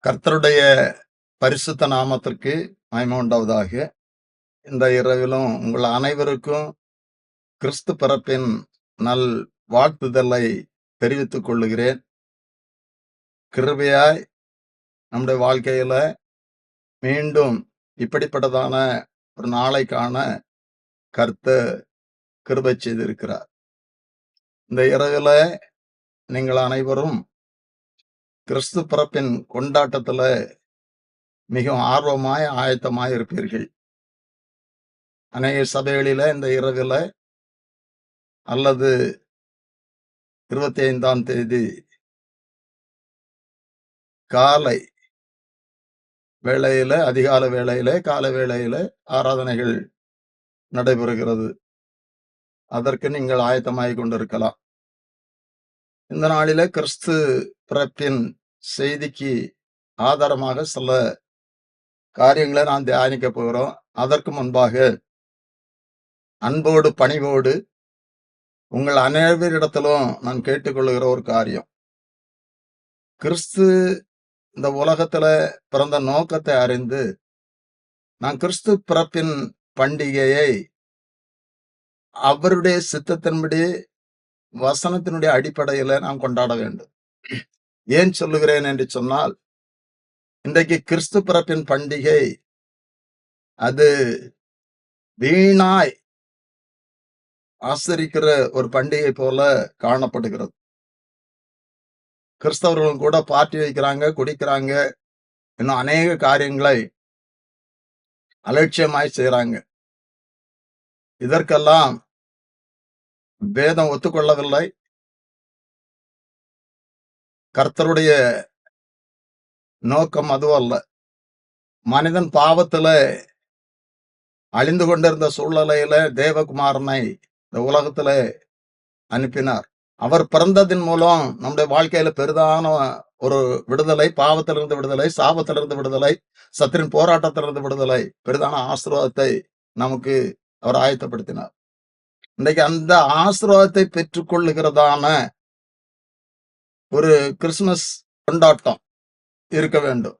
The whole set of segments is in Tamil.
கர்த்தருடைய பரிசுத்த நாமத்திற்கு மகிமை உண்டாவதாக. இந்த இரவிலும் உங்கள் அனைவருக்கும் கிறிஸ்து பிறப்பின் நல் வாழ்த்துதலை தெரிவித்துக் கொள்ளுகிறேன். கிருபையாய் நம்முடைய வாழ்க்கையில மீண்டும் இப்படிப்பட்டதான ஒரு நாளை காண கர்த்தர் கிருபை செய்திருக்கிறார். இந்த இரவில நீங்கள் அனைவரும் கிறிஸ்து பிறப்பின் கொண்டாட்டத்துல மிகவும் ஆர்வமாய் ஆயத்தமாய் இருப்பீர்கள். அநேக சபைகளில இந்த இரவில அல்லது 25ஆம் தேதி காலை வேளையில, அதிகாலை வேளையில, காலை வேளையில ஆராதனைகள் நடைபெறுகிறது. அதற்கு நீங்கள் ஆயத்தமாகிக் கொண்டிருக்கலாம். இந்த நாளில கிறிஸ்து பிறப்பின் செய்திக்கு ஆதாரமாக சில காரியங்களை நாம் தியானிக்க போகிறோம். அதற்கு முன்பாக அன்போடு பணிவோடு உங்கள் அனைவரிடத்திலும் நான் கேட்டுக்கொள்ளுகிற ஒரு காரியம், கிறிஸ்து இந்த உலகத்துல பிறந்த நோக்கத்தை அறிந்து நான் கிறிஸ்து பிறப்பின் பண்டிகையை அவருடைய சித்தத்தின்படி வசனத்தினுடைய அடிப்படையில நாம் கொண்டாட வேண்டும். ஏன் சொல்லுகிறேன் என்று சொன்னால், இன்றைக்கு கிறிஸ்து பிறப்பின் பண்டிகை அது வீணாய் ஆசரிக்கிற ஒரு பண்டிகை போல காணப்படுகிறது. கிறிஸ்தவர்களும் கூட பார்ட்டி வைக்கிறாங்க, குடிக்கிறாங்க, இன்னும் அநேக காரியங்களை அலட்சியமாய் செய்யறாங்க. இதற்கெல்லாம் வேதம் ஒத்துக்கொள்ளவில்லை. கர்த்தருடைய நோக்கம் அதுவல்ல. மனிதன் பாவத்துல அழிந்து கொண்டிருந்த சூழ்நிலையில தேவகுமாரனை இந்த உலகத்துல அனுப்பினார். அவர் பிறந்ததின் மூலம் நம்முடைய வாழ்க்கையில பெரிதான ஒரு விடுதலை, பாவத்திலிருந்து விடுதலை, சாபத்திலிருந்து விடுதலை, சத்திரின் போராட்டத்திலிருந்து விடுதலை, பெரிதான ஆசீர்வாதத்தை நமக்கு அவர் ஆயத்தப்படுத்தினார். இன்றைக்கு அந்த ஆசீர்வாதத்தை பெற்றுக் கொள்ளுகிறதான ஒரு கிறிஸ்துமஸ் கொண்டாட்டம் இருக்க வேண்டும்.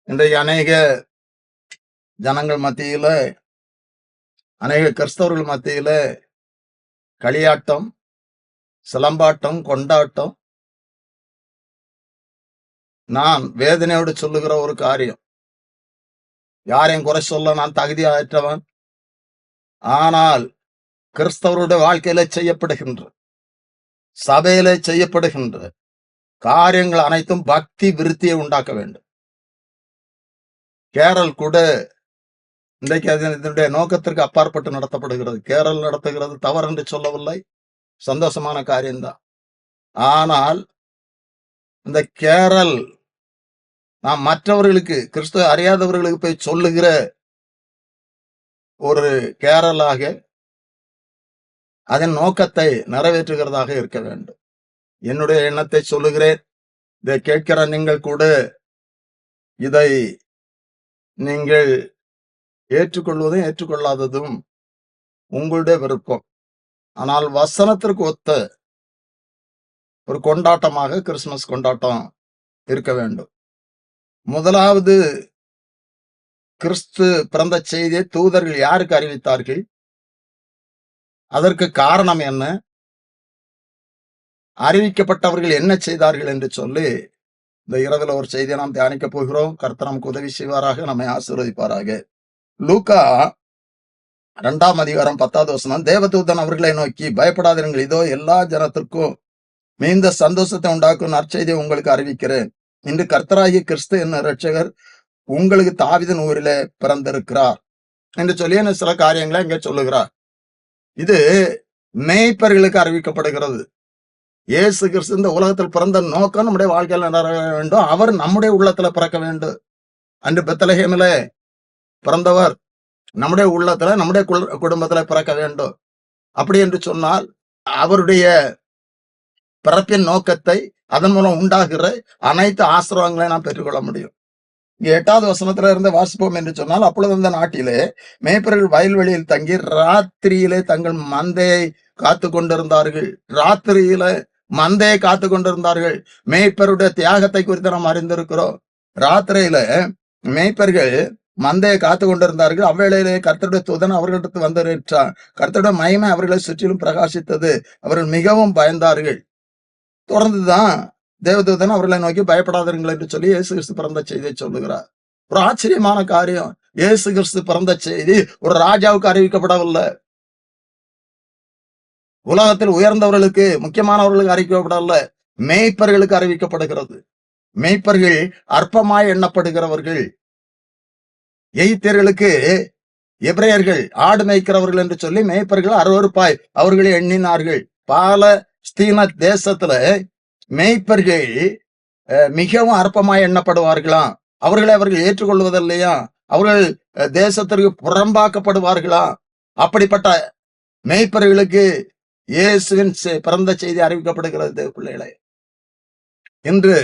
இன்றைக்கு அநேக ஜனங்கள் மத்தியில, அநேக கிறிஸ்தவர்கள் மத்தியில களியாட்டம், சிலம்பாட்டம், கொண்டாட்டம். நான் வேதனையோடு சொல்லுகிற ஒரு காரியம், யாரையும் குறை சொல்ல நான் தகுதியற்றவன். ஆனால் கிறிஸ்தவருடைய வாழ்க்கையில செய்யப்படுகின்ற, சபையில செய்யப்படுகின்ற காரியங்கள் அனைத்தும் பக்தி விருத்தியை உண்டாக்க வேண்டும். கேரல் கூட இன்றைக்கு இதனுடைய நோக்கத்திற்கு அப்பாற்பட்டு நடத்தப்படுகிறது. கேரல் நடத்துகிறது தவறு என்று சொல்லவில்லை, சந்தோஷமான காரியம்தான். ஆனால் இந்த கேரல் நாம் மற்றவர்களுக்கு, கிறிஸ்துவ அறியாதவர்களுக்கு போய் சொல்லுகிற ஒரு கேரலாக அதன் நோக்கத்தை நிறைவேற்றுகிறதாக இருக்க வேண்டும். என்னுடைய எண்ணத்தை சொல்லுகிறேன். இதை கேட்கிற நீங்கள் கூட இதை நீங்கள் ஏற்றுக்கொள்வதும் ஏற்றுக்கொள்ளாததும் உங்களுடைய விருப்பம். ஆனால் வசனத்திற்கு ஒத்த ஒரு கொண்டாட்டமாக கிறிஸ்துமஸ் கொண்டாட்டம் இருக்க வேண்டும். முதலாவது, கிறிஸ்து பிறந்த செய்தியை தூதர்கள் யாருக்கு அறிவித்தார்கள்? அதற்கு காரணம் என்ன? அறிவிக்கப்பட்டவர்கள் என்ன செய்தார்கள் என்று சொல்லி இந்த இரவில் ஒரு செய்தியை நாம் தியானிக்க போகிறோம். கர்த்தர் நமக்கு உதவி செய்வாராக, நம்மை ஆசீர்வதிப்பாராக. லூக்கா 2ஆம் அதிகாரம் 10வது வசனம், தேவதூதன் அவர்களை நோக்கி, பயப்படாதீர்கள், இதோ எல்லா ஜனத்திற்கும் மிகுந்த சந்தோஷத்தை உண்டாக்கும் நற்செய்தியை உங்களுக்கு அறிவிக்கிறேன். இன்று கர்த்தராகிய கிறிஸ்து என்ன இரட்சகர் உங்களுக்கு தாவீதின் ஊரிலே பிறந்திருக்கிறார் என்று சொல்லி சில காரியங்களை இங்கே சொல்லுகிறார். இது மேய்ப்பர்களுக்கு அறிவிக்கப்படுகிறது. இயேசு கிறிஸ்து இந்த உலகத்தில் பிறந்த நோக்கம் நம்முடைய வாழ்க்கையில் நிறைவேற வேண்டும். அவர் நம்முடைய உள்ளத்துல பிறக்க வேண்டும். அன்று பெத்லகேமில பிறந்தவர் நம்முடைய உள்ளத்துல, நம்முடைய குடும்பத்துல பிறக்க வேண்டும். அப்படி என்று சொன்னால் அவருடைய பிறப்பின் நோக்கத்தை, அதன் மூலம் உண்டாகிற அனைத்து ஆசீர்வாதங்களையும் நாம் பெற்றுக்கொள்ள முடியும். 8வது வசனத்துல இருந்து வாசிப்போம் என்று சொன்னால், அப்பொழுது அந்த நாட்டிலே மேய்ப்பர்கள் வயல்வெளியில் தங்கி ராத்திரியிலே தங்கள் மந்தையை காத்து கொண்டிருந்தார்கள். ராத்திரியில மந்தையை காத்து கொண்டிருந்தார்கள். மேய்ப்பருடைய தியாகத்தை குறித்து நாம் அறிந்திருக்கிறோம். ராத்திரியில மேய்ப்பர்கள் மந்தையை காத்து கொண்டிருந்தார்கள். அவ்வேளையிலே கர்த்தருடைய தூதன் அவர்களிடத்து வந்தேற்றான். கர்த்தருடைய மகிமை அவர்களை சுற்றிலும் பிரகாசித்தது. அவர்கள் மிகவும் பயந்தார்கள். தொடர்ந்துதான் தேவதூதன் அவர்களை நோக்கி பயப்படாதீர்கள் என்று சொல்லி இயேசு கிறிஸ்து பிறந்த செய்தியை சொல்லுகிறார். ஒரு ஆச்சரியமான காரியம். இயேசு கிறிஸ்து பிறந்த செய்தி ஒரு ராஜாவுக்கு அறிவிக்கப்படவில்லை. உலகத்தில் உயர்ந்தவர்களுக்கு, முக்கியமானவர்களுக்கு அறிவிக்கப்படவில்லை. மேய்ப்பர்களுக்கு அறிவிக்கப்படுகிறது. மேய்ப்பர்கள் அற்பமாய் எண்ணப்படுகிறவர்கள். எகிப்தியர்களுக்கு எபிரேயர்கள் ஆடு மேய்க்கிறவர்கள் என்று சொல்லி மேய்ப்பர்கள் அருவருப்பாய் அவர்களை எண்ணினார்கள். பாலஸ்தீன தேசத்துல மேய்ப்பர்கள் மிகவும் அற்பமாய் எண்ணப்படுவார்களாம். அவர்களை அவர்கள் ஏற்றுக்கொள்வதில்லையா? அவர்கள் தேசத்திற்கு புறம்பாக்கப்படுவார்களா? அப்படிப்பட்ட மேய்ப்பர்களுக்கு இயேசுவின் பிறந்த செய்தி அறிவிக்கப்படுகிறது. பிள்ளைகளை, இன்று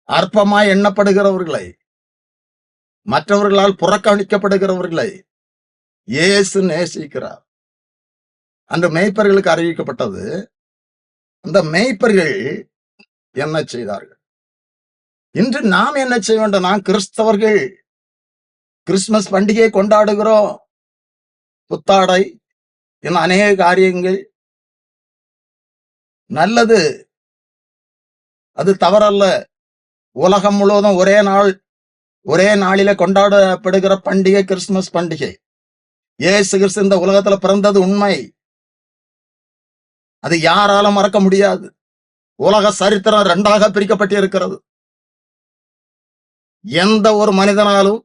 அற்பமாய் எண்ணப்படுகிறவர்களை, மற்றவர்களால் புறக்கணிக்கப்படுகிறவர்களை இயேசு நேசிக்கிறார். அந்த மேய்ப்பர்களுக்கு அறிவிக்கப்பட்டது. அந்த மேய்ப்பர்கள் என்ன செய்தார்கள்? இன்று நாம் என்ன செய்ய வேண்டும்? நாம் கிறிஸ்தவர்கள் கிறிஸ்துமஸ் பண்டிகையை கொண்டாடுகிறோம். புத்தாடை, இன்னும் அநேக காரியங்கள் நல்லது, அது தவறல்ல. உலகம் முழுவதும் ஒரே நாளில கொண்டாடப்படுகிற பண்டிகை கிறிஸ்துமஸ் பண்டிகை. இயேசு கிறிஸ்து இந்த உலகத்துல பிறந்தது உண்மை. அது யாராலும் மறக்க முடியாது. உலக சரித்திரம் 2ஆக பிரிக்கப்பட்டு இருக்கிறது. எந்த ஒரு மனிதனாலும்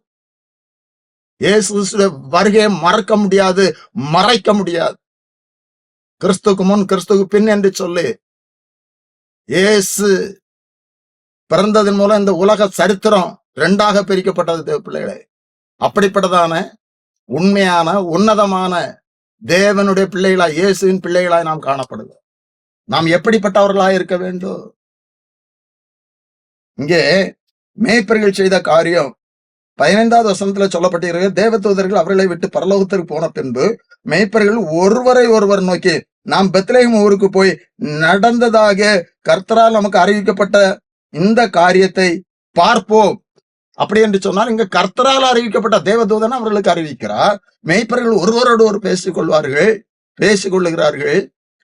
இயேசு கிறிஸ்துவின் வருகையை மறக்க முடியாது, மறைக்க முடியாது. கிறிஸ்துக்கு முன் கிறிஸ்துக்கு பின் என்று சொல்லி இயேசு பிறந்ததன் மூலம் இந்த உலக சரித்திரம் 2ஆக பிரிக்கப்பட்டது. பிள்ளைகளே, அப்படிப்பட்டதான உண்மையான உன்னதமான தேவனுடைய பிள்ளைகளாய், இயேசுவின் பிள்ளைகளாய் நாம் காணப்படுகிறோம். நாம் எப்படிப்பட்டவர்களாய் இருக்க வேண்டும்? இங்கே மேய்ப்பர்கள் செய்த காரியம் 15வது வசனத்துல சொல்லப்பட்டிருக்க, தேவதூதர்கள் அவர்களை விட்டு பரலோகத்திற்கு போன பின்பு மேய்ப்பர்கள் ஒருவரை ஒருவர் நோக்கி, நாம் பெத்லகேம் ஊருக்கு போய் நடந்ததாக கர்த்தரால் நமக்கு அறிவிக்கப்பட்ட இந்த காரியத்தை பார்ப்போம். அப்படி என்று சொன்னால், இங்க கர்த்தரால் அறிவிக்கப்பட்ட தேவதூதன் அவர்களுக்கு அறிவிக்கிறார். மேய்ப்பர்கள் ஒருவரோடு ஒரு பேசிக் கொள்ளுகிறார்கள்.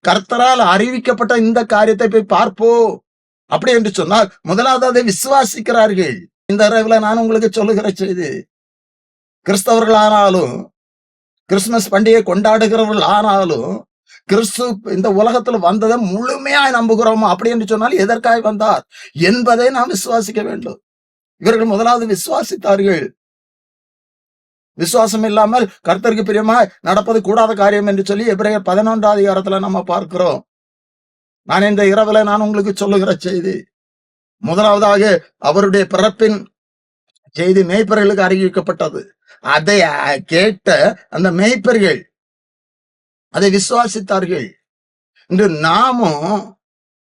கர்த்தரால் அறிவிக்கப்பட்ட இந்த காரியத்தை போய் பார்ப்போம் அப்படி என்று சொன்னால், முதலாவது அதை விசுவாசிக்கிறார்கள். இந்த இரவுல நான் உங்களுக்கு சொல்லுகிற செய்தி, கிறிஸ்தவர்கள் கிறிஸ்துமஸ் பண்டிகை கொண்டாடுகிறவர்கள் ஆனாலும், கிறிஸ்து இந்த உலகத்துல வந்ததை முழுமையாய் நம்புகிறோமா அப்படி என்று சொன்னால், எதற்காய் வந்தார் என்பதை நாம் விசுவாசிக்க வேண்டும். இவர்கள் முதலாவது விசுவாசித்தார்கள். விசுவாசம் இல்லாமல் கர்த்தருக்கு பிரியமாய் நடப்பது கூடாத காரியம் என்று சொல்லி எபிரேயர் 11வது அதிகாரத்துல நம்ம பார்க்கிறோம். நான் இந்த இரவுல நான் உங்களுக்கு சொல்லுகிற செய்தி, முதலாவதாக அவருடைய பிறப்பின் செய்தி மேய்ப்பர்களுக்கு அறிவிக்கப்பட்டது. அதை கேட்ட அந்த மேய்ப்பர்கள் அதை விசுவாசித்தார்கள். இன்று நாமும்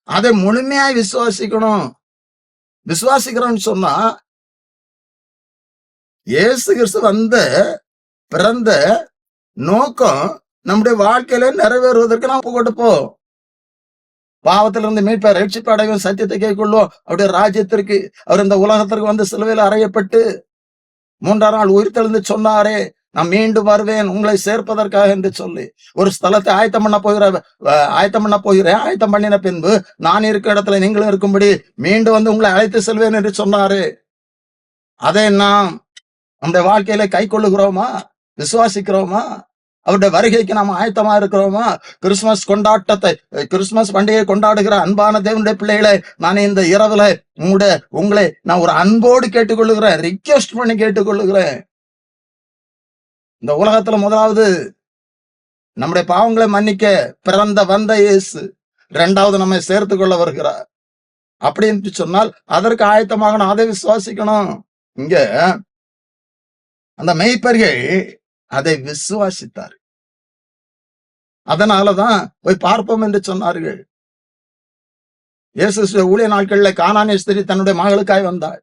அதை முழுமையாய் விசுவாசிக்கணும். விசுவாசிக்கிறோம்னு சொன்னா, இயேசு கிறிஸ்து பிறந்த நோக்கம் நம்முடைய வாழ்க்கையில நிறைவேறுவதற்கு நாம் கொடுப்போம். பாவத்திலிருந்து மீட்பை ரட்சிப்பு அடையும், சத்தியத்தை கைக்கொள்வோம். அவருடைய ராஜ்யத்திற்கு, அவர் இந்த உலகத்திற்கு சிலுவையில் அறையப்பட்டு 3ஆம் நாள் உயிர்த்தெழுந்து சொன்னாரே, நான் மீண்டும் வருவேன் உங்களை சேர்ப்பதற்காக என்று சொல்லி ஒரு ஸ்தலத்தை ஆயத்தம் பண்ண போகிறேன். ஆயத்தம் பண்ணின பின்பு நான் இருக்கிற இடத்துல நீங்களும் இருக்கும்படி மீண்டும் உங்களை அழைத்து செல்வேன் என்று சொன்னாரு. அதை நாம் நம்முடைய வாழ்க்கையில கை கொள்ளுகிறோமா? விசுவாசிக்கிறோமா? அவருடைய வருகைக்கு நாம் ஆயத்தமா இருக்கிறோமா? கிறிஸ்துமஸ் பண்டிகையை கொண்டாடுகிற அன்பான தேவனுடைய பிள்ளைகளை, நான் இந்த இரவுல உங்களை நான் ஒரு அன்போடு கேட்டுக்கொள்ளுகிறேன், ரிக்வெஸ்ட் பண்ணி கேட்டுக்கொள்ளுகிறேன். இந்த உலகத்துல முதலாவது நம்முடைய பாவங்களை மன்னிக்க வந்த இயேசு 2வது நம்மை சேர்த்து கொள்ள வருகிறார். அப்படி என்று சொன்னால் அதற்கு ஆயத்தமாக அதை விசுவாசிக்கணும். இங்க அந்த மேய்ப்பர்கள் அதை விசுவாசித்தார். அதனாலதான் போய் பார்ப்போம் என்று சொன்னார்கள். இயேசு ஊழிய நாட்கள்ல கானானிய ஸ்திரீ தன்னுடைய மகளுக்காய் வந்தாள்.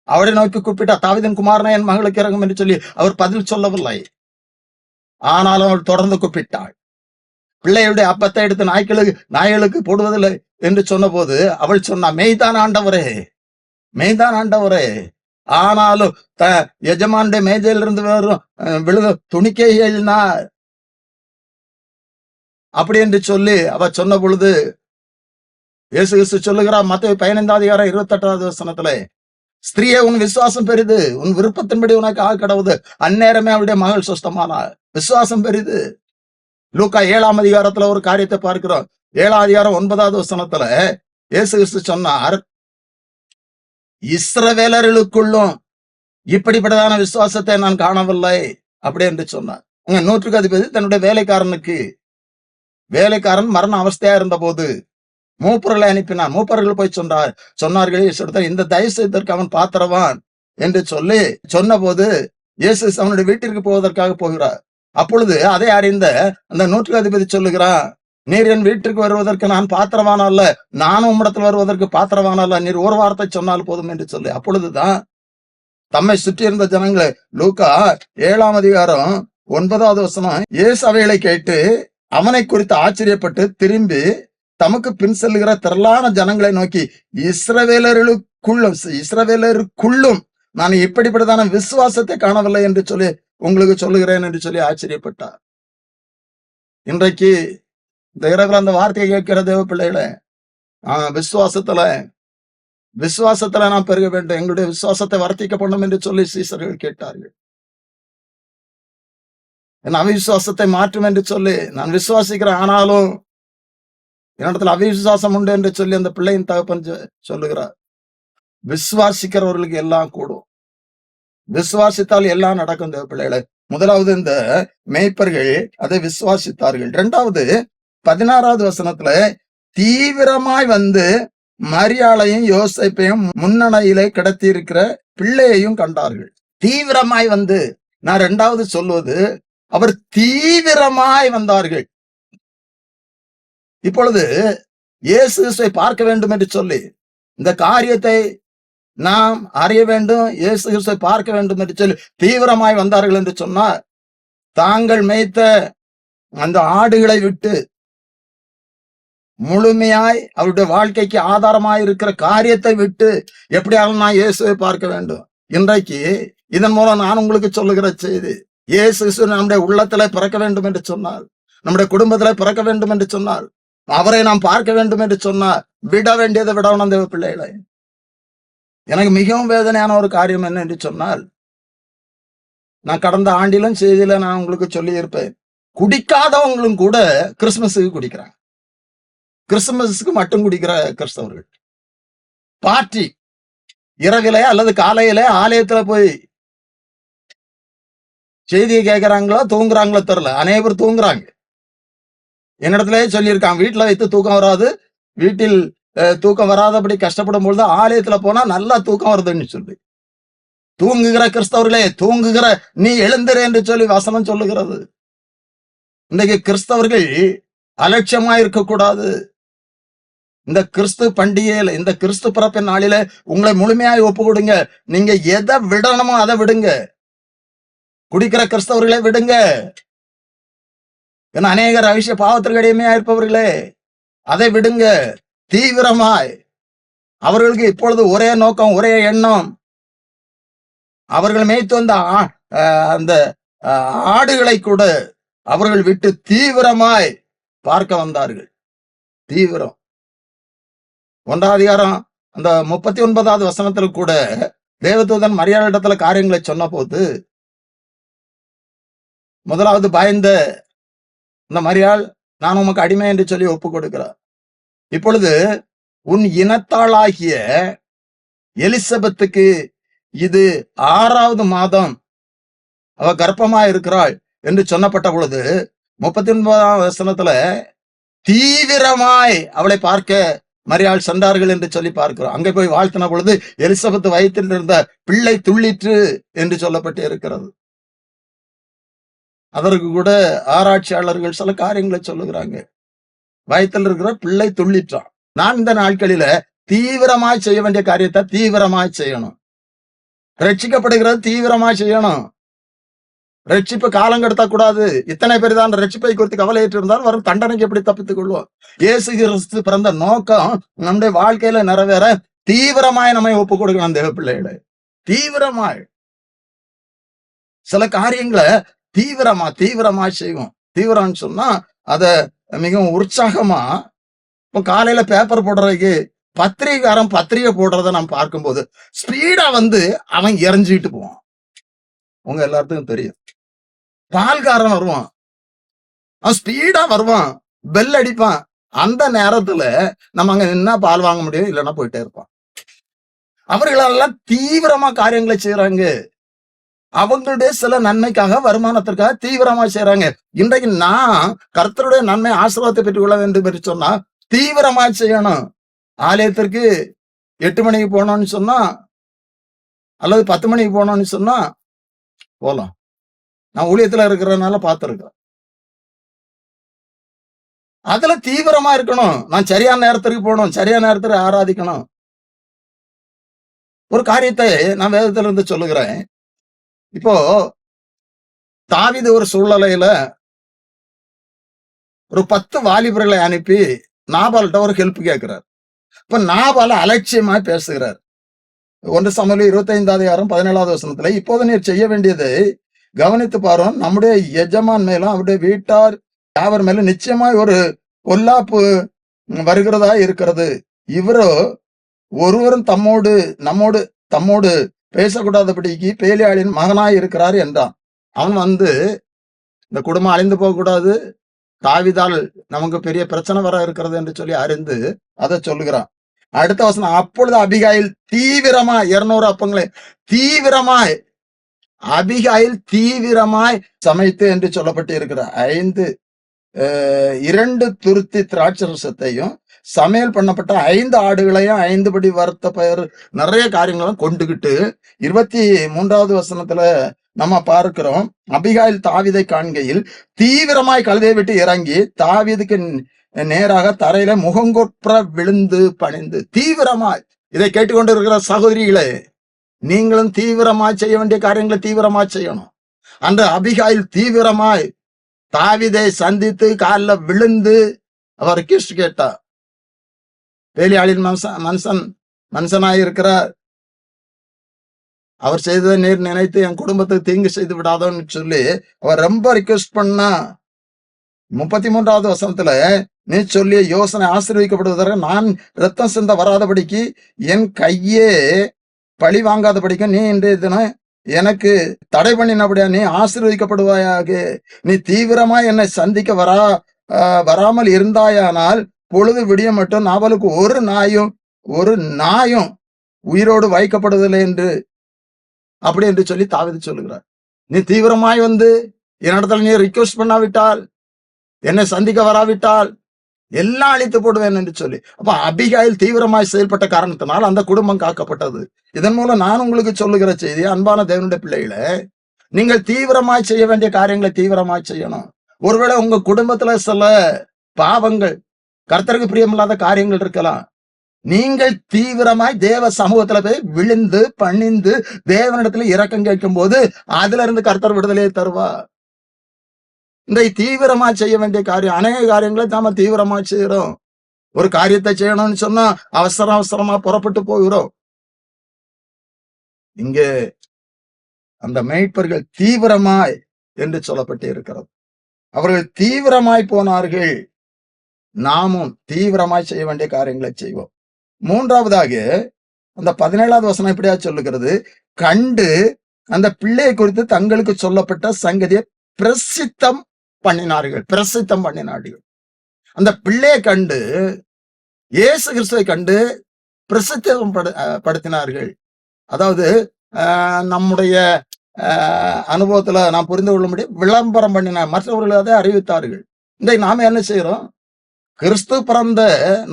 அவரை நோக்கி கூப்பிட்டா, தாவீதின் குமாரனே என் மகளுக்கு இறங்கும் என்று சொல்லி அவர் பதில் சொல்லவில்லை. ஆனாலும் அவள் தொடர்ந்து கூப்பிட்டாள். பிள்ளைகளுடைய அப்பத்தை எடுத்து நாய்களுக்கு போடுவதில்லை என்று சொன்ன போது அவள் சொன்னா, மெய்தான் ஆண்டவரே, மெய்தான் ஆண்டவரே, ஆனாலும் எஜமானுடைய மேஜையிலிருந்து வரும் விழுத துணிக்கே எழுதினார் அப்படி என்று சொல்லி அவ சொன்ன பொழுது இயேசு கிறிஸ்து சொல்லுகிறார் மத்தேயு 15:28 ஸ்திரீயே, உன் விசுவாசம் பெரிது, உன் விருப்பத்தின்படி உனக்கு ஆக கடவுது. அந்நேரமே அவளுடைய மகள் சுஸ்தமானாள். விசுவாசம் பெரிது. லூக்கா 7 ஒரு காரியத்தை பார்க்கிறோம். 7:9 இயேசு கிறிஸ்து சொன்னார், இஸ்ரவேலர்களுக்குள்ளும் இப்படிப்பட்டதான விசுவாசத்தை நான் காணவில்லை அப்படி என்று சொன்னார். உங்க 100க்கு அதிபதி தன்னுடைய வேலைக்காரன் மரண அவஸ்தையா இருந்த போது மூப்பர்களை அனுப்பினார். மூப்பர்கள் போய் சொன்னார்கள், இந்த தயவு செய்ததற்கு அவன் பாத்திரவான் என்று சொல்லி சொன்ன போது இயேசு அவனுடைய வீட்டிற்கு போவதற்காக போகிறார். அப்பொழுது அதை அறிந்த அந்த 100க்கு அதிபதி சொல்லுகிறான், நீர் என் வீட்டிற்கு வருவதற்கு நான் பாத்திரவான அல்ல, நானும் உம்மிடத்தில் வருவதற்கு பாத்திரவான அல்ல, நீர் ஒரு வார்த்தை சொன்னால் போதும் என்று சொல்லி அப்பொழுதுதான் தம்மை சுற்றி இருந்த ஜனங்களை லூக்கா 7:9 இயேசு அவைகளை கேட்டு அவனை குறித்து ஆச்சரியப்பட்டு திரும்பி தமக்கு பின் செல்லுகிற திரளான ஜனங்களை நோக்கி, இஸ்ரவேலருக்குள்ளும் நான் இப்படிப்பட்டதான விசுவாசத்தை காணவில்லை என்று சொல்லி உங்களுக்கு சொல்லுகிறேன் என்று சொல்லி ஆச்சரியப்பட்டார். இன்றைக்கு இந்த இரவில் அந்த வார்த்தையை கேட்கிற தேவ பிள்ளைகளே, விசுவாசத்துல நாம் பெருக வேண்டும், எங்களுடைய விசுவாசத்தை வர்த்திக்க பண்ணும் என்று சொல்லி சீசர்கள் கேட்டார்கள். என் அவிசுவாசத்தை மாற்றும் என்று சொல்லி நான் விசுவாசிக்கிறேன், ஆனாலும் என்னிடத்துல அவிசுவாசம் உண்டு என்று சொல்லி அந்த பிள்ளையின் தகப்பன் சொல்லுகிறார். விசுவாசிக்கிறவர்களுக்கு எல்லாம் கூடும், விசுவாசித்தால் எல்லாம் நடக்கும். தேவ பிள்ளைகளை, முதலாவது இந்த மேய்ப்பர்கள் அதை விசுவாசித்தார்கள். 2வது 16 தீவிரமாய் வந்து மரியாளையும் யோசேப்பையும் முன்னணையிலே கிடத்தி இருக்கிற பிள்ளையையும் கண்டார்கள். தீவிரமாய் வந்து, நான் 2வது சொல்வது, அவர் தீவிரமாய் வந்தார்கள். இப்பொழுது இயேசுவை பார்க்க வேண்டும் என்று சொல்லி இந்த காரியத்தை நாம் அறிய வேண்டும், இயேசுவை பார்க்க வேண்டும் என்று சொல்லி தீவிரமாய் வந்தார்கள் என்று சொன்னார். தாங்கள் மேய்த்த அந்த ஆடுகளை விட்டு முழுமையாய் அவருடைய வாழ்க்கைக்கு ஆதாரமாய் இருக்கிற காரியத்தை விட்டு எப்படியாலும் நான் இயேசுவை பார்க்க வேண்டும். இன்றைக்கு இதன் மூலம் நான் உங்களுக்கு சொல்லுகிற செய்தி, இயேசு நம்முடைய உள்ளத்துல பிறக்க வேண்டும் என்று சொன்னார், நம்முடைய குடும்பத்துல பிறக்க வேண்டும் என்று சொன்னார், அவரை நாம் பார்க்க வேண்டும் என்று சொன்னார், விட வேண்டியதை விடணும். தேவ பிள்ளைகளை, எனக்கு மிகவும் வேதனையான ஒரு காரியம் என்ன என்று சொன்னால், நான் கடந்த ஆண்டிலும் செய்தியில நான் உங்களுக்கு சொல்லி இருப்பேன், குடிக்காதவங்களும் கூட கிறிஸ்துமஸுக்கு குடிக்கிறாங்க. கிறிஸ்துமஸுக்கு மட்டும் குடிக்கிற கிறிஸ்தவர்கள் பார்ட்டி இரவிலே அல்லது காலையில ஆலயத்துல போய் செய்தியை கேட்கிறாங்களோ தூங்குறாங்களோ தெரியல, அனைவரும் தூங்குறாங்க. என்னிடத்துல சொல்லியிருக்காங்க, வீட்டுல வைத்து தூக்கம் வராது, வீட்டில் தூக்கம் வராதபடி கஷ்டப்படும் பொழுது ஆலயத்துல போனா நல்லா தூக்கம் வருதுன்னு சொல்லி தூங்குகிற கிறிஸ்தவர்களே, தூங்குகிற நீ எழுந்திரு என்று சொல்லி வசனம் சொல்லுகிறது. இன்றைக்கு கிறிஸ்தவர்கள் அலட்சியமா இருக்கக்கூடாது. இந்த கிறிஸ்து பண்டிகையில, இந்த கிறிஸ்து பிறப்பின் நாளில உங்களை முழுமையாய் ஒப்பு கொடுங்க. நீங்க எதை விடணுமோ அதை விடுங்க. குடிக்கிற கிறிஸ்தவர்களே விடுங்க. ஏன்னா அநேக ரகசிய பாவத்திற்கு அடிமையா இருப்பவர்களே, அதை விடுங்க. தீவிரமாய் அவர்களுக்கு இப்பொழுது ஒரே நோக்கம், ஒரே எண்ணம், அவர்கள் மேய்த்து வந்த அந்த ஆடுகளை கூட அவர்கள் விட்டு தீவிரமாய் பார்க்க வந்தார்கள். தீவிரம். 1 அந்த 39 கூட தேவதூதன் மரியாளிடத்துல காரியங்களை சொன்ன போது முதலாவது பயந்த இந்த மரியாள், நான் உமக்கு அடிமை என்று சொல்லி ஒப்பு கொடுக்கிறார். இப்பொழுது உன் இனத்தாளாகிய எலிசபெத்துக்கு இது 6வது மாதம் அவ கர்ப்பமா இருக்கிறாள் என்று சொன்னப்பட்ட பொழுது 39 தீவிரமாய் அவளை பார்க்க மரியாள் சென்றார்கள் என்று சொல்லி பார்க்கிறோம். அங்கே போய் வாழ்த்தின பொழுது எலிசபெத் வயிற்றில் இருந்த பிள்ளை துள்ளிற்று என்று சொல்லப்பட்டு இருக்கிறது. அதற்கு கூட ஆராய்ச்சியாளர்கள் சில காரியங்களை சொல்லுகிறாங்க. வயிற்றில் இருக்கிற பிள்ளை துள்ளிற்றான். நான் இந்த நாட்களில தீவிரமாய் செய்ய வேண்டிய காரியத்தை தீவிரமாய் செய்யணும். ரட்சிக்கப்படுகிறது தீவிரமாய் செய்யணும். ரட்சிப்பு காலம் கடத்த கூடாது. இத்தனை பேர் தான் ரட்சிப்பை குறித்து கவலையிட்டு இருந்தால் வரும் தண்டனைக்கு எப்படி தப்பித்துக் கொள்வோம்? இயேசு கிறிஸ்து பிறந்த நோக்கம் நம்முடைய வாழ்க்கையில நிறைவேற தீவிரமாய் நம்மை ஒப்பு கொடுக்கணும் தேவ பிள்ளைகளை. தீவிரமாய் சில காரியங்களை தீவிரமா செய்வோம். தீவிரம்னு சொன்னா அத மிகவும் உற்சாகமா, இப்போ காலையில பேப்பர் போடுறதுக்கு பத்திரிகைக்காரன் பத்திரிகை போடுறத நாம் பார்க்கும்போது ஸ்பீடா அவன் எரிஞ்சுக்கிட்டு போவான். உங்க எல்லாத்துக்கும் தெரியும். பால்காரன் வருவான், அவன் ஸ்பீடா வருவான், பெல் அடிப்பான். அந்த நேரத்துல நம்ம அங்க நின்னா பால் வாங்க முடியும், இல்லைன்னா போயிட்டே இருப்பான். அவர்களெல்லாம் தீவிரமா காரியங்களை செய்யறாங்க. அவங்களுடைய சில நன்மைக்காக, வருமானத்திற்காக தீவிரமா செய்யறாங்க. இன்றைக்கு நான் கர்த்தருடைய நன்மை ஆசீர்வாதத்தை பெற்றுக் கொள்ள வேண்டும் என்று சொன்னா தீவிரமா செய்யணும். ஆலயத்திற்கு 8 மணிக்கு போனோம்னு சொன்னா, அல்லது 10 மணிக்கு போனோம்னு சொன்னா போலாம். நான் ஊழியத்துல இருக்கிறதுனால பார்த்திருக்கேன். அதுல தீவிரமா இருக்கணும். நான் சரியான நேரத்திற்கு போகணும், சரியான நேரத்துல ஆராதிக்கணும். ஒரு காரியத்தை நான் வேதத்துல இருந்து சொல்லுகிறேன். இப்போ தாவீது ஒரு சூழ்நிலையில ஒரு 10 வாலிபர்களை அனுப்பி நாபால்கிட்ட ஒரு ஹெல்ப் கேட்கிறார். இப்ப நாபால அலட்சியமா பேசுகிறார். 1 சாமுவேல் 25:17 இப்போது நீர் செய்ய வேண்டியதை கவனித்து பாரும், நம்முடைய எஜமான் மேலும் அவருடைய வீட்டார் யாவர் மேலும் நிச்சயமாய் ஒரு பொல்லாப்பு வருகிறதா இருக்கிறது. இவரோ ஒருவரும் தம்மோடு பேசக்கூடாதபடிக்கு பேலியாளின் மகனாய் இருக்கிறார் என்றான். அவன் இந்த குடும்பம் அழிந்து போகக்கூடாது, தாவீதால் நமக்கு பெரிய பிரச்சனை வர இருக்கிறது என்று சொல்லி அறிந்து அதை சொல்லுகிறான். அடுத்த வசனம், அப்பொழுது அபிகாயில் தீவிரமாய் 200 அப்பங்களை தீவிரமாய் சமைத்து என்று சொல்லப்பட்டு இருக்கிற 2 துருத்தி திராட்சரசத்தையும் சமையல் பண்ணப்பட்ட 5 ஆடுகளையும் 5 படி வறுத்த பயிர் நிறைய காரியங்களும் கொண்டுகிட்டு 23வது வசனத்துல நம்ம பார்க்கிறோம், அபிகாயில் தாவீதை காண்கையில் தீவிரமாய் கழுதை விட்டு இறங்கி தாவீதுக்கு நேராக தரையில முகங்கொற்ற விழுந்து பணிந்து. தீவிரமாய் இதை கேட்டுக்கொண்டு இருக்கிற சகோதரிகளே, நீங்களும் தீவிரமாய் செய்ய வேண்டிய காரியங்களை தீவிரமாய் செய்யணும். அந்த அபிகாயில் தீவிரமாய் தாவீதை சந்தித்து காலில் விழுந்து அவர் ரிக்வெஸ்ட் கேட்டா. பேலியாளின் மனுஷனாய் இருக்கிறார், அவர் செய்ததை நீர் நினைத்து என் குடும்பத்துக்கு தீங்கு செய்து விடாதோன்னு சொல்லி அவர் ரொம்ப ரிக்வெஸ்ட் பண்ணா. 33வது வசனத்துல, நீ சொல்லிய யோசனை ஆசீர்வதிக்கப்படுவதற்கு நான் ரத்தம் சிந்த வராதபடிக்கு என் கையே பழி வாங்காதபடிக்கும் நீ இன்றைய தினம் எனக்கு தடை பண்ணினபடியா நீ ஆசீர்வதிக்கப்படுவாயாக. நீ தீவிரமா என்னை சந்திக்க வராமல் இருந்தாயானால் பொழுது விடிய மட்டும் நாவலுக்கு ஒரு நாயும் உயிரோடு வைக்கப்படுவதில்லை என்று அப்படி என்று சொல்லி தாவீது சொல்லுகிறார். நீ தீவிரமாய் என்னிடத்துல நீ ரிக்வெஸ்ட் பண்ணாவிட்டால், என்னை சந்திக்க வராவிட்டால் எல்லாம் அழித்து போடுவேன் என்று சொல்லி. அப்ப அபிகாயில் தீவிரமாய் செயல்பட்ட காரணத்தினால் அந்த குடும்பம் காக்கப்பட்டது. இதன் மூலம் நான் உங்களுக்கு சொல்லுகிற செய்தி, அன்பான தேவனுடைய பிள்ளைகளை, நீங்கள் தீவிரமாய் செய்ய வேண்டிய காரியங்களை தீவிரமாய் செய்யணும். ஒருவேளை உங்க குடும்பத்துல சில பாவங்கள், கர்த்தருக்கு பிரியமில்லாத காரியங்கள் இருக்கலாம். நீங்கள் தீவிரமாய் தேவ சமூகத்துல போய் விழுந்து பணிந்து தேவனிடத்துல இரக்கம் கேட்கும் போது அதுல இருந்து கர்த்தர் விடுதலையை தருவா. இந்த தீவிரமா செய்ய வேண்டிய காரியம், அநேக காரியங்களை நாம தீவிரமா செய்யறோம். ஒரு காரியத்தை செய்யணும்னு சொன்னா அவசரமா புறப்பட்டு போகிறோம். இங்கே அந்த மேய்ப்பர்கள் தீவிரமாய் என்று சொல்லப்பட்டு இருக்கிறது. அவர்கள் தீவிரமாய் போனார்கள். நாமும் தீவிரமாய் செய்ய வேண்டிய காரியங்களை செய்வோம். 3வதாக அந்த 17வது வசனம் இப்படியா சொல்லுகிறது, கண்டு அந்த பிள்ளையை குறித்து தங்களுக்கு சொல்லப்பட்ட சங்கதியை பிரசித்தம் பண்ணினார்கள். அந்த பிள்ளையை கண்டு, இயேசு கிறிஸ்துவை கண்டு பிரசித்தம் படுத்தினார்கள். அதாவது நம்முடைய அனுபவத்துல நாம் புரிந்து கொள்ளும்படி விளம்பரம் பண்ணினார், மற்றவர்கள் அதை அறிவித்தார்கள். இன்றைக்கு நாம என்ன செய்யறோம்? கிறிஸ்து பிறந்த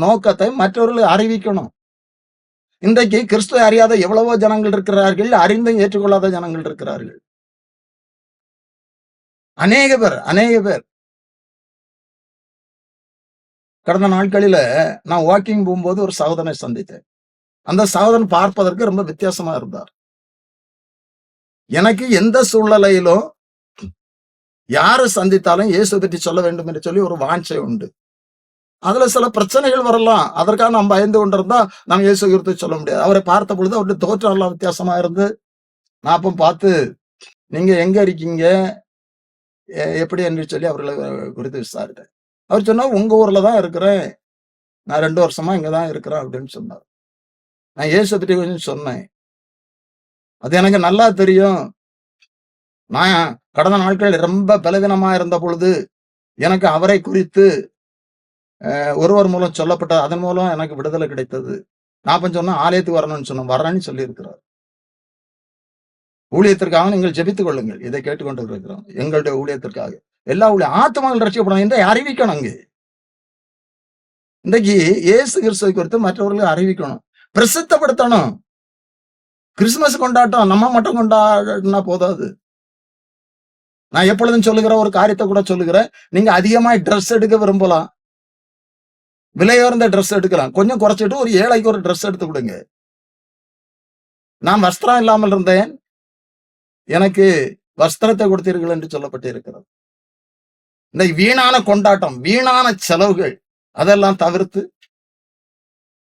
நோக்கத்தை மற்றவர்களுக்கு அறிவிக்கணும். இன்றைக்கு கிறிஸ்துவை அறியாத எவ்வளவோ ஜனங்கள் இருக்கிறார்கள், அறிந்தும் ஏற்றுக்கொள்ளாத ஜனங்கள் இருக்கிறார்கள். அநேக பேர். கடந்த நாட்களில நான் வாக்கிங் போகும்போது ஒரு சகோதரனை சந்தித்தேன். அந்த சகோதரன் பார்ப்பதற்கு ரொம்ப வித்தியாசமா இருந்தார். எனக்கு எந்த சூழ்நிலையிலும் யாரு சந்தித்தாலும் இயேசு பற்றி சொல்ல வேண்டும் என்று சொல்லி ஒரு வாஞ்சை உண்டு. அதுல சில பிரச்சனைகள் வரலாம். அதற்காக நாம் பயந்து கொண்டிருந்தா நாம் இயேசு கிறிஸ்துவை சொல்ல முடியாது. அவரை பார்த்த பொழுது அவருடைய தோற்றம் எல்லாம் வித்தியாசமா இருந்து, நான் அப்ப பார்த்து, நீங்க எங்க இருக்கீங்க? எப்படி என்று சொல்லி அவர்கள குறித்து விசாரித்தேன். அவர் சொன்னார், உங்க ஊர்ல தான் இருக்கிறேன். நான் 2 வருஷமா இங்க தான் இருக்கிறேன் அப்படின்னு சொன்னார். நான் இயேசுவ பத்தி கொஞ்சம் சொன்னேன். அது எனக்கு நல்லா தெரியும். நான் கடந்த நாட்களில் ரொம்ப பலவீனமா இருந்த பொழுது, எனக்கு அவரை குறித்து ஒருவர் மூலம் சொல்லப்பட்ட அதன் மூலம் எனக்கு விடுதலை கிடைத்தது. நான் அப்ப சொன்னேன், ஆலயத்துக்கு வரணும்னு சொன்னேன். வர்றேன்னு சொல்லியிருக்கிறார். ஊழியத்திற்காக நீங்கள் ஜெபித்துக் கொள்ளுங்கள். இதை கேட்டுக்கொண்டு இருக்கிறோம். எங்களுடைய ஊழியத்திற்காக. எல்லா ஆத்துமாக்கள் ரட்சிக்கப்படணும் என்று அறிவிக்கணும் அங்கே. இன்றைக்கு இயேசு கிறிஸ்துவை குறித்து மற்றவர்களுக்கு அறிவிக்கணும். பிரசித்தப்படுத்தணும். கிறிஸ்துமஸ் கொண்டாட்டம் நம்ம மட்டும் கொண்டாடினா போதாது. நான் எப்பொழுதும் சொல்லுகிற ஒரு காரியத்தை கூட சொல்லுகிறேன். நீங்க அதிகமாய் ட்ரெஸ் எடுக்க விரும்பலாம். விலையுயர்ந்த ட்ரெஸ் எடுக்கலாம். கொஞ்சம் குறைச்சிட்டு ஒரு ஏழைக்கு ஒரு ட்ரெஸ் எடுத்து கொடுங்க. நான் வஸ்திரம் இல்லாமல் இருந்தேன். எனக்கு வஸ்திரத்தை கொடுத்தீர்கள் என்று சொல்லப்பட்டிருக்கிறது. இந்த வீணான கொண்டாட்டம், வீணான செலவுகள் அதெல்லாம் தவிர்த்து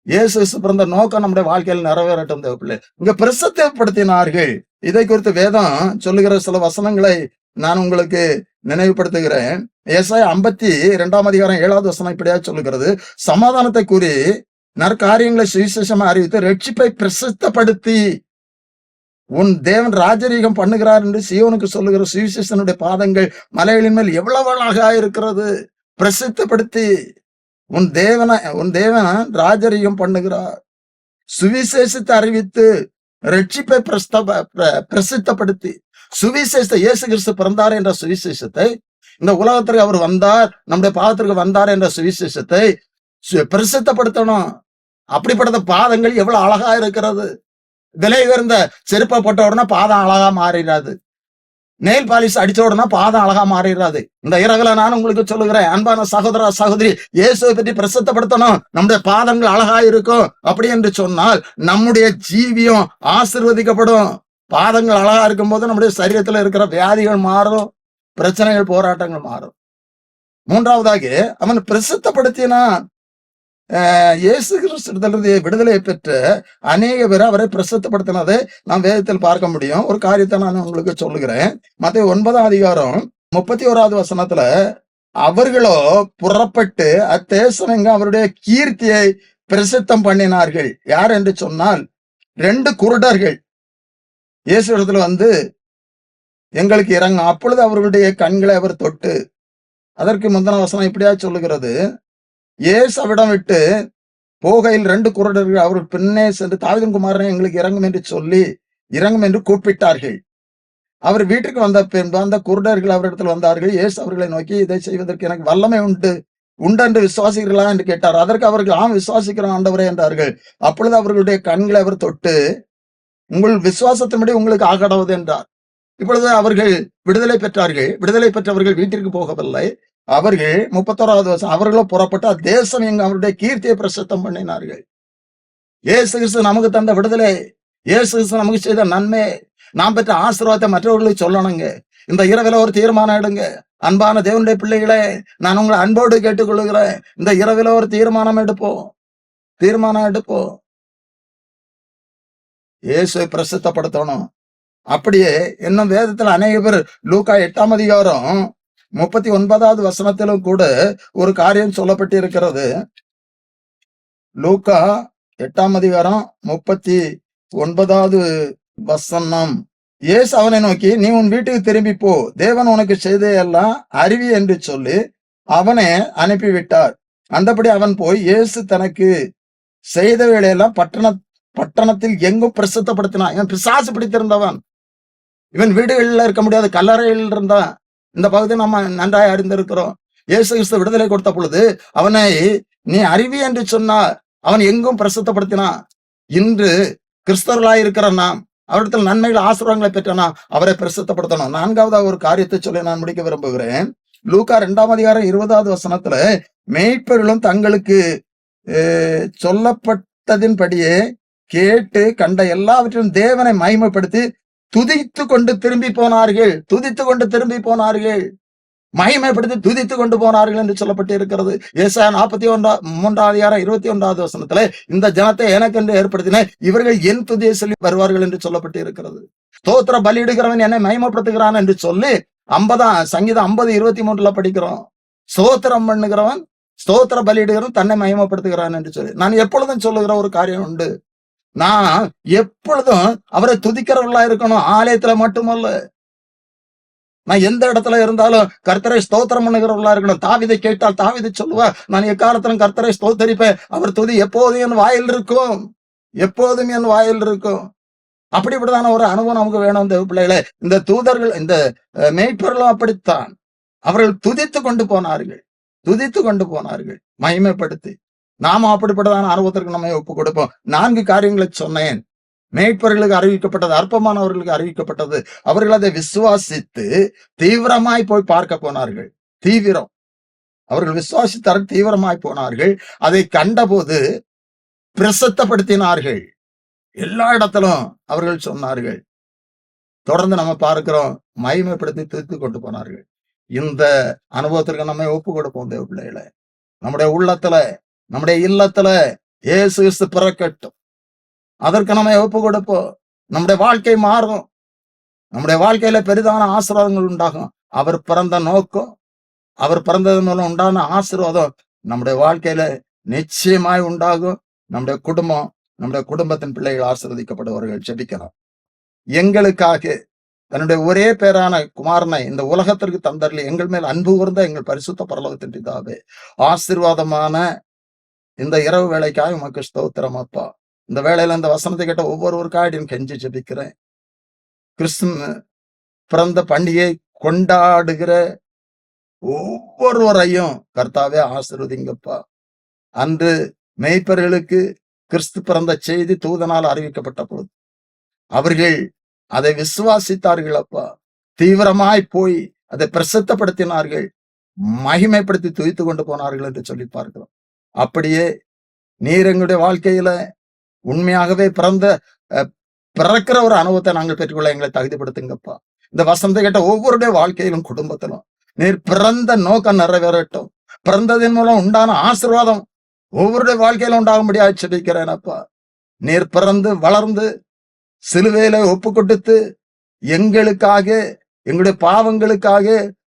இயேசு கிறிஸ்து பிறந்த நோக்கம் நம்முடைய வாழ்க்கையில் நிறைவேறட்டும். தேவப்பிள்ளை இங்க பிரசித்தப்படுத்தினார்கள். இதை குறித்து வேதம் சொல்லுகிற சில வசனங்களை நான் உங்களுக்கு நினைவுபடுத்துகிறேன். ஏசாயா 52ஆம் அதிகாரம் 7வது வசனம் இப்படியா சொல்லுகிறது, சமாதானத்தை கூறி நற்காரியங்களை சுவிசேஷமா அறிவித்து ரட்சிப்பை பிரசித்தப்படுத்தி உன் தேவன் ராஜரீகம் பண்ணுகிறார் என்று சீயோனுக்கு சொல்லுகிற சுவிசேஷனுடைய பாதங்கள் மலைகளின் மேல் எவ்வளவு அழகா இருக்கிறது. பிரசித்தப்படுத்தி உன் தேவன் ராஜரீகம் பண்ணுகிறார். சுவிசேஷத்தை அறிவித்து ரட்சிப்பை பிரசித்தப்படுத்தி சுவிசேஷத்தை, இயேசு கிறிஸ்து பிறந்தார் என்ற சுவிசேஷத்தை, இந்த உலகத்திற்கு அவர் வந்தார், நம்முடைய பாவத்திற்கு வந்தார் என்ற சுவிசேஷத்தை பிரசித்தப்படுத்தணும். அப்படிப்பட்ட பாதங்கள் எவ்வளவு அழகா இருக்கிறது. விலை உயர்ந்த செருப்பை போட்ட உடனே பாதம் அழகா மாறிடாது. நெயில் பாலிஷ் அடிச்ச உடனே பாதம் அழகா மாறிடாது. இந்த இரவுல நான் உங்களுக்கு சொல்லுகிறேன், அன்பான சகோதர சகோதரி, இயேசுவை பற்றி பிரசித்தப்படுத்தணும். நம்முடைய பாதங்கள் அழகா இருக்கும். அப்படி என்று சொன்னால் நம்முடைய ஜீவியம் ஆசீர்வதிக்கப்படும். பாதங்கள் அழகா இருக்கும் போது நம்முடைய சரீரத்துல இருக்கிற வியாதிகள் மாறும், பிரச்சனைகள், போராட்டங்கள் மாறும். மூன்றாவதாக அவன் பிரசித்தப்படுத்தினான். இயேசு கிறிஸ்துவிலிருந்து விடுதலை பெற்ற அநேக பேர் அவரை பிரசித்தப்படுத்தினதை நாம் வேதத்தில் பார்க்க முடியும். ஒரு காரியத்தை நான் உங்களுக்கு சொல்லுகிறேன். மத்தேயு 9ஆம் அதிகாரம் 31வது வசனத்துல, அவர்களோ புறப்பட்டு அத்தேசம் எங்க அவருடைய கீர்த்தியை பிரசித்தம் பண்ணினார்கள். யார் என்று சொன்னால் 2 குருடர்கள் இயேசு இடத்துல வந்து எங்களுக்கு இறங்க, அப்பொழுது அவர்களுடைய கண்களை அவர் தொட்டு, அதற்கு முந்தின வசனம் இப்படியா சொல்லுகிறது, இயேசு அவிடம் விட்டு போகையில் 2 குருடர்கள் அவர் பின்னே சென்று, தாவீதின் குமாரனே எங்களுக்கு இறங்கும் என்று சொல்லி இறங்கும் என்று கூப்பிட்டார்கள். அவர் வீட்டுக்கு வந்த பின்பு அந்த குருடர்கள் அவரிடத்தில் வந்தார்கள். இயேசு அவர்களை நோக்கி, இதை செய்வதற்கு எனக்கு வல்லமை உண்டு என்று விசுவாசிக்கிறீர்களா என்று கேட்டார். அதற்கு அவர்கள், ஆம் விசுவாசிக்கிறோம் ஆண்டவரே என்றார்கள். அப்பொழுது அவர்களுடைய கண்களை அவர் தொட்டு, உங்கள் விசுவாசத்தின்படி உங்களுக்கு ஆகடவது என்றார். இப்பொழுது அவர்கள் விடுதலை பெற்றார்கள். விடுதலை பெற்றவர்கள் வீட்டிற்கு போகவில்லை. அவர்கள் 31வது வருஷம் அவர்களும் புறப்பட்டு தேசம் எங்க அவருடைய கீர்த்தியை பிரசித்தம் பண்ணினார்கள். இயேசு கிறிஸ்து நமக்கு தந்த விடுதலை, இயேசு கிறிஸ்து நமக்கு செய்த நன்மை, நாம் பெற்ற ஆசீர்வாதத்தை மற்றவர்களுக்கு சொல்லணுங்க. இந்த இரவில ஒரு தீர்மானம் எடுங்க. அன்பான தேவனுடைய பிள்ளைகளே, நான் உங்களை அன்போடு கேட்டுக்கொள்கிறேன். இந்த இரவில ஒரு தீர்மானம் எடுப்போம். இயேசுவை பிரசித்தப்படுத்தணும். அப்படியே இன்னும் வேதத்துல அநேக பேர், லூக்கா 8ஆம் அதிகாரம் 39வது வசனத்திலும் கூட ஒரு காரியம் சொல்லப்பட்டிருக்கிறது. லூக்கா 8ஆம் அதிகாரம் 39வது வசனம், இயேசு அவனை நோக்கி, நீ உன் வீட்டுக்கு திரும்பி போ, தேவன் உனக்கு செய்ததையெல்லாம் அறிவி என்று சொல்லி அவனை அனுப்பிவிட்டார். அந்தபடி அவன் போய் இயேசு தனக்கு செய்த வேலையெல்லாம் பட்டணத்தில் எங்கும் பிரசித்தப்படுத்தினான். இவன் பிசாசு பிடித்திருந்தவன். இவன் வீடுகளில் இருக்க முடியாது, கல்லறையில் இருந்தான். இந்த பகுதி நம்ம நன்றாய் அறிந்திருக்கிறோம். இயேசு கிறிஸ்து விடுதலை கொடுத்த பொழுது அவனை நீ அறிவி என்று சொன்னார். அவன் எங்கும் பிரசித்தப்படுத்தினான். இன்று கிறிஸ்தவர்களாய் இருக்கிற நாம் அவரிடத்தில் நன்மைகள் ஆசீர்வாதங்களை பெற்றனா அவரை பிரசித்தப்படுத்தணும். 4வது ஒரு காரியத்தை சொல்லி நான் முடிக்க விரும்புகிறேன். லூக்கா 2ஆம் அதிகாரம் 20வது வசனத்துல, மேய்ப்பர்களும் தங்களுக்கு சொல்லப்பட்டதின்படியே கேட்டு கண்ட எல்லாவற்றையும் தேவனை மகிமைப்படுத்தி துதித்து கொண்டு திரும்பி போனார்கள். மகிமைப்படுத்தி துதித்து கொண்டு போனார்கள் என்று சொல்லப்பட்டு இருக்கிறது. ஏசாயா 43 அதிகாரம் 21வது வசனத்திலே, இந்த ஜனத்தை எனக்கென்று ஏற்படுத்தின, இவர்கள் என் துதியை சொல்லி வருவார்கள் என்று சொல்லப்பட்டு இருக்கிறது. ஸ்தோத்திர பலியிடுகிறவன் என்னை மகிமைப்படுத்துகிறான் என்று சொல்லி சங்கீதம் 50:23 படிக்கிறோம். ஸ்தோத்திரம் பண்ணுகிறவன், ஸ்தோத்திர பலியிடுகிறவன் தன்னை மகிமைப்படுத்துகிறான் என்று சொல்லி. நான் எப்பொழுதும் சொல்லுகிற ஒரு காரியம் உண்டு, நான் எப்பொழுதும் அவரை துதிக்கிறவர்களா இருக்கணும். ஆலயத்துல மட்டுமல்ல, நான் எந்த இடத்துல இருந்தாலும் கர்த்தரை ஸ்தோத்திரம் பண்ணுகிறவர்களா இருக்கணும். தாவீதை கேட்டால் தாவீது சொல்லுவா, நான் எக்காலத்திலும் கர்த்தரை ஸ்தோத்தரிப்பேன், அவர் துதி எப்போதும் என் வாயில் இருக்கும், எப்போதும் என் வாயில் இருக்கும். அப்படிப்பட்டதான ஒரு அனுபவம் நமக்கு வேணும். இந்த பிள்ளைகளை, இந்த தூதர்கள், இந்த மேய்ப்பர்களும் அப்படித்தான். அவர்கள் துதித்து கொண்டு போனார்கள், துதித்து கொண்டு போனார்கள் மகிமைப்படுத்தி. நாம அப்படிப்பட்டதான அனுபவத்திற்கு நம்ம ஒப்பு கொடுப்போம். 4 காரியங்களை சொன்னேன். மேய்ப்பர்களுக்கு அறிவிக்கப்பட்டது, அற்பமானவர்களுக்கு அறிவிக்கப்பட்டது. அவர்கள் அதை விசுவாசித்து தீவிரமாய் போய் பார்க்க போனார்கள். தீவிரம், அவர்கள் விசுவாசித்தார்கள், தீவிரமாய் போனார்கள். அதை கண்டபோது பிரசித்தப்படுத்தினார்கள். எல்லா இடத்திலும் அவர்கள் சொன்னார்கள். தொடர்ந்து நம்ம பார்க்கிறோம், மகிமைப்படுத்தி தீர்த்து கொண்டு போனார்கள். இந்த அனுபவத்திற்கு நம்ம ஒப்பு கொடுப்போம். தேவ பிள்ளைகளை, நம்முடைய உள்ளத்துல, நம்முடைய இல்லத்துல இயேசு கிறிஸ்து பிறக்கட்டும். அதற்கு நம்ம ஒப்பு கொடுப்போம். நம்முடைய வாழ்க்கை மாறும். நம்முடைய வாழ்க்கையில பெரிதான ஆசீர்வாதங்கள் உண்டாகும். அவர் பிறந்த நோக்கம், அவர் பிறந்தது மூலம் உண்டான ஆசீர்வாதம் நம்முடைய வாழ்க்கையில நிச்சயமாய் உண்டாகும். நம்முடைய குடும்பம், நம்முடைய குடும்பத்தின் பிள்ளைகள் ஆசீர்வதிக்கப்படுவார்கள். ஜெபிக்கலாம். எங்களுக்காக தன்னுடைய ஒரே பேரான குமாரனை இந்த உலகத்திற்கு தந்தரலி எங்கள் மேல் அன்பு கூர்ந்த எங்கள் பரிசுத்த பரலோகத்தின் பிதாவே, ஆசீர்வாதமான இந்த இரவு வேளைக்காக உமக்கு ஸ்தோத்திரம் அப்பா. இந்த வேளையில இந்த வசனத்தை கேட்ட ஒவ்வொருவருக்காக கெஞ்சி ஜெபிக்கிறேன். கிறிஸ்து பிறந்த பண்டிகை கொண்டாடுகிற ஒவ்வொருவரையும் கர்த்தாவே ஆசீர்வதிங்கப்பா. அன்று மேய்ப்பர்களுக்கு கிறிஸ்து பிறந்த செய்தி தூதனால் அறிவிக்கப்பட்ட பொழுது அவர்கள் அதை விசுவாசித்தார்கள் அப்பா. தீவிரமாய் போய் அதை பிரசித்தப்படுத்தினார்கள், மகிமைப்படுத்தி துதித்து கொண்டு போனார்கள் என்று சொல்லி பார்க்கிறோம். அப்படியே நீர் எங்களுடைய வாழ்க்கையில உண்மையாகவே பிறக்கிற ஒரு அனுபவத்தை நாங்கள் பெற்றுக்கொள்ள எங்களை தகுதிப்படுத்துங்கப்பா. இந்த வசனத்தை கேட்ட ஒவ்வொருடைய வாழ்க்கையிலும் குடும்பத்திலும் நீர் பிறந்த நோக்கம் நிறைவேறட்டும். பிறந்ததின் மூலம் உண்டான ஆசீர்வாதம் ஒவ்வொருடைய வாழ்க்கையில உண்டாகும்படியாக ஜெபிக்கிறேன் அப்பா. நீர் பிறந்து வளர்ந்து சிலுவையில ஒப்பு கொடுத்து எங்களுக்காக, எங்களுடைய பாவங்களுக்காக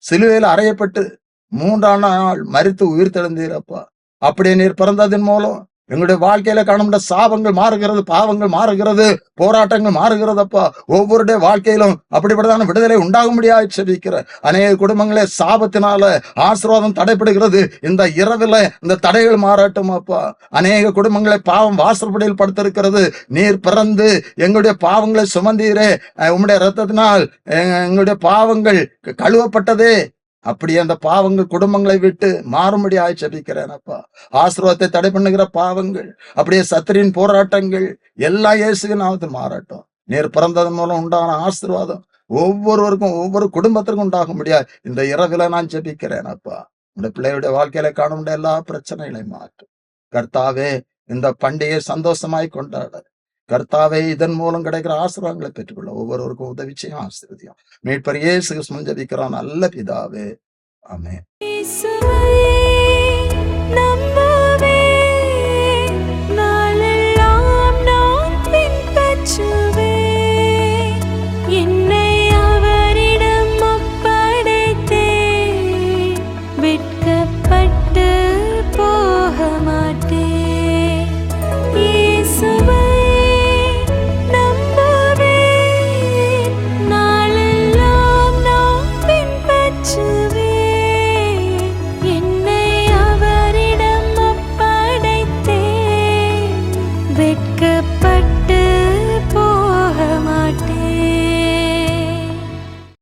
சிலுவையில அறையப்பட்டு 3ஆம் நாள் மரித்து உயிர் தெழுந்தீரப்பா. அப்படியே நீர் பிறந்ததின் மூலம் எங்களுடைய வாழ்க்கையில காணப்பட்ட சாபங்கள் மாறுகிறது, பாவங்கள் மாறுகிறது, போராட்டங்கள் மாறுகிறதப்பா. ஒவ்வொருடைய வாழ்க்கையிலும் அப்படிப்பட்டதான விடுதலை உண்டாகும்படியாக ஜெபிக்கிற அநேக குடும்பங்களே சாபத்தினால ஆசீர்வாதம் தடைப்படுகிறது. இந்த இரவுல இந்த தடைகள் மாறட்டும் அப்பா. அநேக குடும்பங்களை பாவம் வாசற்படியில் படுத்திருக்கிறது. நீர் பிறந்து எங்களுடைய பாவங்களை சுமந்தீரே, உம்முடைய இரத்தத்தினால் எங்களுடைய பாவங்கள் கழுவப்பட்டதே. அப்படி அந்த பாவங்கள் குடும்பங்களை விட்டு மாறும்படியாக ஜெபிக்கிறேன் அப்பா. ஆசீர்வாதத்தை தடை பண்ணுகிற பாவங்கள், அப்படியே சத்திரின் போராட்டங்கள் எல்லாம் இயேசுவின் நாமத்தில் மாறட்டும். நீர் பிறந்ததன் மூலம் உண்டான ஆசீர்வாதம் ஒவ்வொருவருக்கும், ஒவ்வொரு குடும்பத்திற்கும் உண்டாகும் முடியாது. இந்த இரவில நான் ஜெபிக்கிறேன் அப்பா. இந்த பிள்ளையுடைய வாழ்க்கையில காண முடிய எல்லா பிரச்சனைகளையும் மாற்றும் கர்த்தாவே. இந்த பண்டிகை சந்தோஷமாய் கொண்டாட கர்த்தாவே, இதன் மூலம் கிடைக்கிற ஆசீர்வாதங்களை பெற்றுக்கொள்ள ஒவ்வொருவருக்கும் உதவி செய்யும், ஆசீர்வதியும். மீட்பர் இயேசு கிறிஸ்து ஜெபிக்கிறான் நல்ல பிதாவே, ஆமென். வெட்க